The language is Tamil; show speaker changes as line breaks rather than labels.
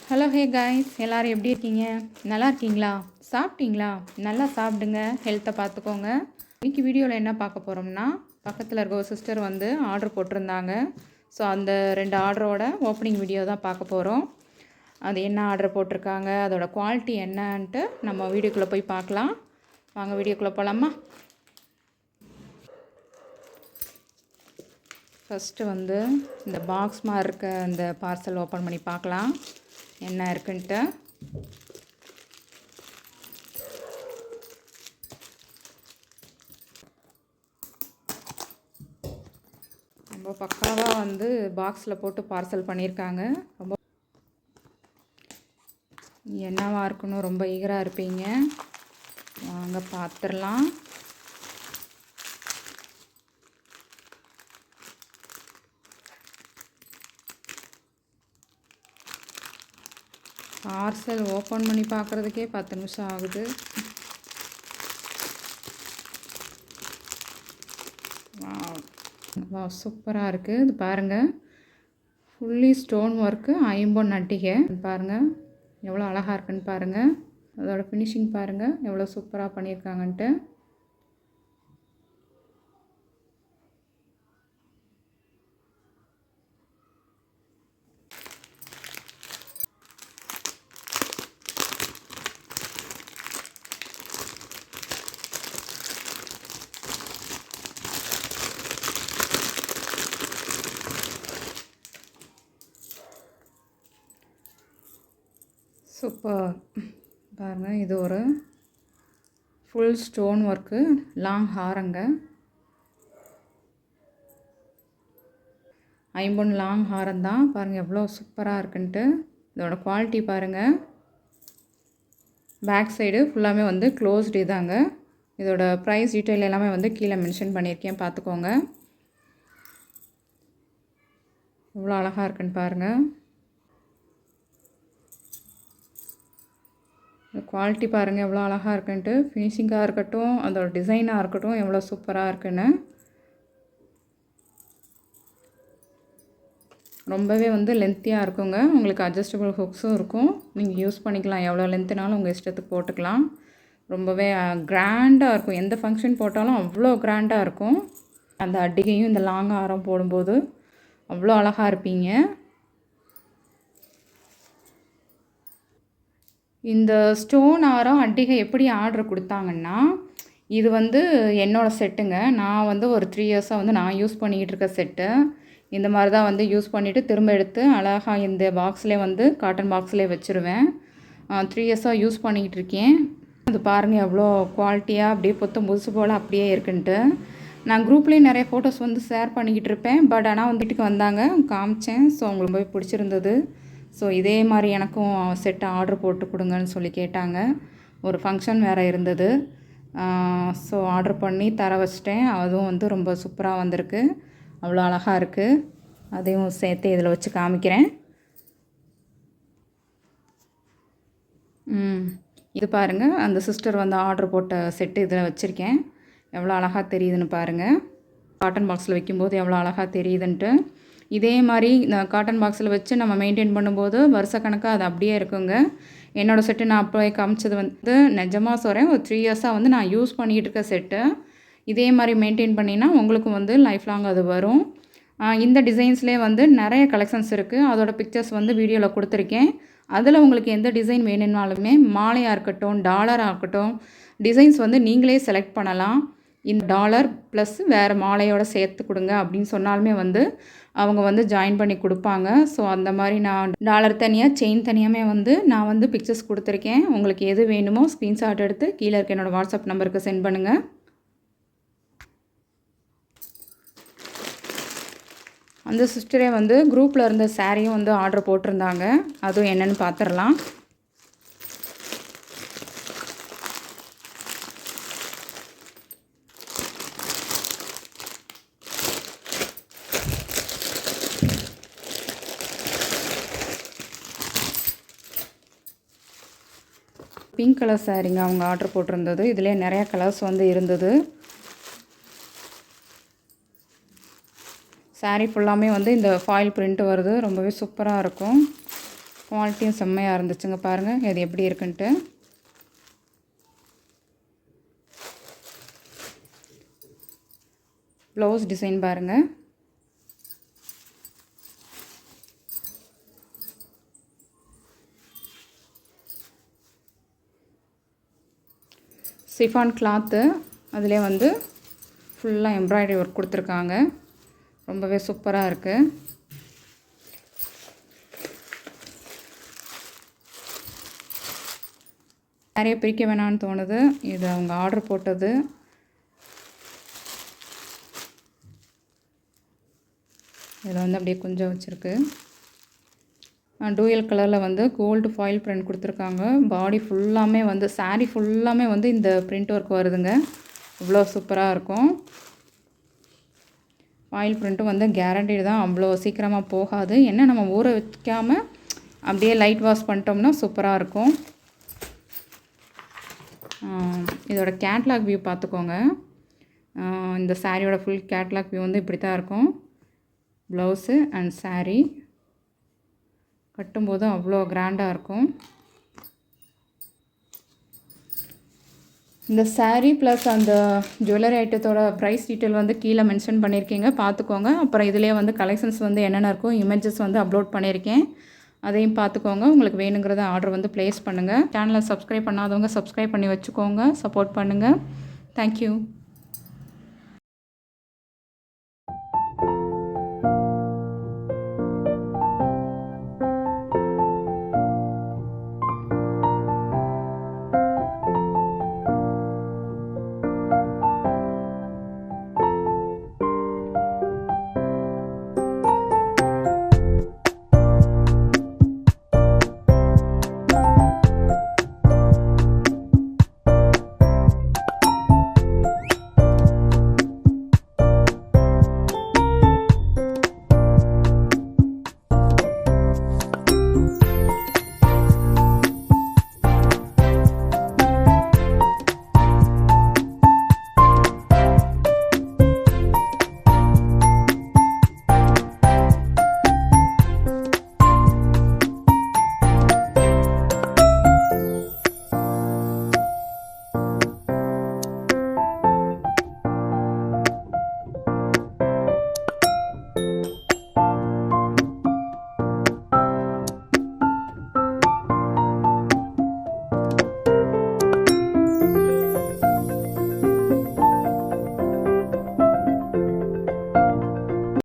ஹலோ ஹே காய்ஸ், எல்லோரும் எப்படி இருக்கீங்க? நல்லா இருக்கீங்களா? சாப்பிட்டீங்களா? நல்லா சாப்பிடுங்க, ஹெல்த்தை பார்த்துக்கோங்க. இன்றைக்கி வீடியோவில் என்ன பார்க்க போகிறோம்னா, பக்கத்தில் இருக்க ஒரு சிஸ்டர் வந்து ஆர்டர் போட்டிருந்தாங்க. ஸோ அந்த 2 ஆர்டரோட ஓப்பனிங் வீடியோ தான் பார்க்க போகிறோம். அது என்ன ஆர்டர் போட்டிருக்காங்க, அதோட குவாலிட்டி என்னன்ட்டு நம்ம வீடியோக்குள்ளே போய் பார்க்கலாம். வாங்க வீடியோக்குள்ளே போகலாமா? ஃபஸ்ட்டு வந்து இந்த பாக்ஸ் மாதிரி இருக்க இந்த பார்சல் ஓப்பன் பண்ணி பார்க்கலாம் என்ன இருக்குன்ட்டு. ரொம்ப பக்காவாக வந்து பாக்ஸில் போட்டு பார்சல் பண்ணியிருக்காங்க. ரொம்ப என்னவாக இருக்கணும், ரொம்ப ஈகராக இருப்பீங்க. வாங்க பார்த்துடலாம். பார்சல் ஓப்பன் பண்ணி பார்க்குறதுக்கே 10 நிமிஷம் ஆகுது. வா சூப்பராக இருக்குது. இது பாருங்கள், ஃபுல்லி ஸ்டோன் ஒர்க்கு, ஐம்பொன் நட்டிகை. பாருங்கள் எவ்வளோ அழகாக இருக்குன்னு பாருங்கள். அதோட ஃபினிஷிங் பாருங்கள் எவ்வளோ சூப்பராக பண்ணியிருக்காங்கன்ட்டு. சூப்பர் பாருங்கள், இது ஒரு ஃபுல் ஸ்டோன் ஒர்க்கு லாங் ஹாரங்க, ஐம்பொன் லாங் ஹாரம் தான். பாருங்கள் எவ்வளோ சூப்பராக இருக்குன்ட்டு. இதோட குவாலிட்டி பாருங்கள். பேக் சைடு ஃபுல்லாமே வந்து க்ளோஸ்டு இதாங்க. இதோட ப்ரைஸ் டீட்டெயில் எல்லாமே வந்து கீழே மென்ஷன் பண்ணியிருக்கேன், பார்த்துக்கோங்க. எவ்வளோ அழகாக இருக்குன்னு பாருங்கள். குவாலிட்டி பாருங்கள் எவ்வளோ அழகாக இருக்குன்ட்டு. ஃபினிஷிங்காக இருக்கட்டும், அதோட டிசைனாக இருக்கட்டும், எவ்வளோ சூப்பராக இருக்குன்னு. ரொம்பவே வந்து லென்த்தியாக இருக்குங்க. உங்களுக்கு அட்ஜஸ்டபிள் ஹுக்ஸும் இருக்கும். நீங்கள் யூஸ் பண்ணிக்கலாம், எவ்வளோ லென்த்துனாலும் உங்கள் இஷ்டத்துக்கு போட்டுக்கலாம். ரொம்பவே கிராண்டாக இருக்கும். எந்த ஃபங்க்ஷன் போட்டாலும் அவ்வளோ கிராண்டாக இருக்கும். அந்த அட்டிகையும் இந்த லாங் ஆரம் போடும்போது அவ்வளோ அழகாக இருப்பீங்க. இந்த ஸ்டோன் ஆரம் அட்டிகை எப்படி ஆர்டர் கொடுத்தாங்கன்னா, இது வந்து என்னோடய செட்டுங்க. நான் வந்து ஒரு 3 இயர்ஸாக வந்து நான் யூஸ் பண்ணிக்கிட்டு இருக்க செட்டு. இந்த மாதிரி தான் வந்து யூஸ் பண்ணிவிட்டு திரும்ப எடுத்து அழகாக இந்த பாக்ஸ்லேயே வந்து காட்டன் பாக்ஸ்லேயே வச்சுருவேன். 3 இயர்ஸாக யூஸ் பண்ணிக்கிட்டு இருக்கேன். அது பாருங்கள் எவ்வளோ குவாலிட்டியாக அப்படியே புத்தம் புதுசு போல் அப்படியே இருக்குன்ட்டு. நான் குரூப்லேயும் நிறைய ஃபோட்டோஸ் வந்து ஷேர் பண்ணிக்கிட்டு இருப்பேன். பட் ஆனால் வந்து வீட்டுக்கு வந்தாங்க, காமிச்சேன். ஸோ அவங்களுக்கு போய் பிடிச்சிருந்தது. ஸோ இதே மாதிரி எனக்கும் செட்டை ஆர்டர் போட்டு கொடுங்கன்னு சொல்லி கேட்டாங்க. ஒரு ஃபங்க்ஷன் வேறு இருந்தது. ஸோ ஆர்டர் பண்ணி தர வச்சிட்டேன். அதுவும் வந்து ரொம்ப சூப்பராக வந்திருக்கு. அவ்வளோ அழகாக இருக்குது. அதையும் சேர்த்து இதில் வச்சு காமிக்கிறேன். இது பாருங்கள், அந்த சிஸ்டர் வந்து ஆர்டர் போட்ட செட்டு இதில் வச்சுருக்கேன். எவ்வளோ அழகாக தெரியுதுன்னு பாருங்கள். காட்டன் பாக்ஸில் வைக்கும்போது எவ்வளோ அழகாக தெரியுதுன்ட்டு. இதே மாதிரி இந்த காட்டன் பாக்ஸில் வச்சு நம்ம மெயின்டைன் பண்ணும்போது வருஷக்கணக்காக அது அப்படியே இருக்குங்க. என்னோடய செட்டு நான் அப்போ காமிச்சது வந்து நிஜமாக சொல்கிறேன், ஒரு 3 இயர்ஸாக வந்து நான் யூஸ் பண்ணிக்கிட்டு இருக்க செட்டு. இதே மாதிரி மெயின்டைன் பண்ணினா உங்களுக்கும் வந்து லைஃப் லாங் அது வரும். இந்த டிசைன்ஸ்லேயே வந்து நிறைய கலெக்ஷன்ஸ் இருக்குது. அதோட பிக்சர்ஸ் வந்து வீடியோவில் கொடுத்துருக்கேன். அதில் உங்களுக்கு எந்த டிசைன் வேணும்னாலுமே, மாலையாக இருக்கட்டும், டாலராக இருக்கட்டும், டிசைன்ஸ் வந்து நீங்களே செலக்ட் பண்ணலாம். இந்த டாலர் ப்ளஸ் வேறு மாலையோடு சேர்த்து கொடுங்க அப்படின்னு சொன்னாலுமே வந்து அவங்க வந்து ஜாயின் பண்ணி கொடுப்பாங்க. ஸோ அந்த மாதிரி நான் டாலர் தனியாக, செயின் தனியாகவே வந்து நான் வந்து பிக்சர்ஸ் கொடுத்துருக்கேன். உங்களுக்கு எது வேணுமோ ஸ்க்ரீன்ஷாட் எடுத்து கீழே இருக்க என்னோடய வாட்ஸ்அப் நம்பருக்கு சென்ட் பண்ணுங்கள். அந்த சிஸ்டரே வந்து குரூப்பில் இருந்த சாரியும் வந்து ஆர்டர் போட்டிருந்தாங்க. அதுவும் என்னென்னு பார்த்துடலாம். பிங்க் கலர் சாரீங்க அவங்க ஆர்டர் போட்டிருந்தது. இதிலே நிறையா கலர்ஸ் வந்து இருந்தது. சாரீ ஃபுல்லாமே வந்து இந்த ஃபாயில் பிரிண்ட் வருது. ரொம்பவே சூப்பராக இருக்கும். குவாலிட்டியும் செம்மையாக இருந்துச்சுங்க. பாருங்கள் இது எப்படி இருக்குன்ட்டு. ப்ளவுஸ் டிசைன் பாருங்கள். சிஃபான் கிளாத்து, அதிலே வந்து ஃபுல்லாக எம்ப்ராய்டரி ஒர்க் கொடுத்துருக்காங்க. ரொம்பவே சூப்பராக இருக்குது. நிறைய பிரிக்க வேணான்னு தோணுது. இது அவங்க ஆர்டர் போட்டது. இதில் வந்து அப்படியே கொஞ்சம் வச்சுருக்கு. டூயல் கலரில் வந்து கோல்டு ஃபாயில் பிரிண்ட் கொடுத்துருக்காங்க. பாடி ஃபுல்லாமே வந்து சாரீ ஃபுல்லாமே வந்து இந்த பிரிண்ட் ஒர்க் வருதுங்க. இவ்வளோ சூப்பராக இருக்கும். ஃபாயில் பிரிண்ட்டும் வந்து கேரண்டீடு தான், அவ்வளோ சீக்கிரமாக போகாது. என்ன நம்ம ஊற வைக்காமல் அப்படியே லைட் வாஷ் பண்ணிட்டோம்னா சூப்பராக இருக்கும். இதோட கேட்லாக் வியூ பார்த்துக்கோங்க. இந்த சாரியோட ஃபுல் கேட்லாக் வியூ வந்து இப்படி தான் இருக்கும். ப்ளவுஸு அண்ட் சாரீ கட்டும்போது அவ்வளோ கிராண்டாக இருக்கும். இந்த சாரீ ப்ளஸ் அந்த ஜுவல்லரி ஐட்டத்தோட ப்ரைஸ் டீட்டெயில் வந்து கீழே மென்ஷன் பண்ணியிருக்கீங்க, பார்த்துக்கோங்க. அப்புறம் இதிலே வந்து கலெக்ஷன்ஸ் வந்து என்னென்ன இருக்கும், இமேஜஸ் வந்து அப்லோட் பண்ணியிருக்கேன், அதையும் பார்த்துக்கோங்க. உங்களுக்கு வேணுங்கிறத ஆர்டர் வந்து ப்ளேஸ் பண்ணுங்கள். சேனலை சப்ஸ்கிரைப் பண்ணாதவங்க சப்ஸ்கிரைப் பண்ணி வச்சுக்கோங்க. சப்போர்ட் பண்ணுங்கள். தேங்க்யூ.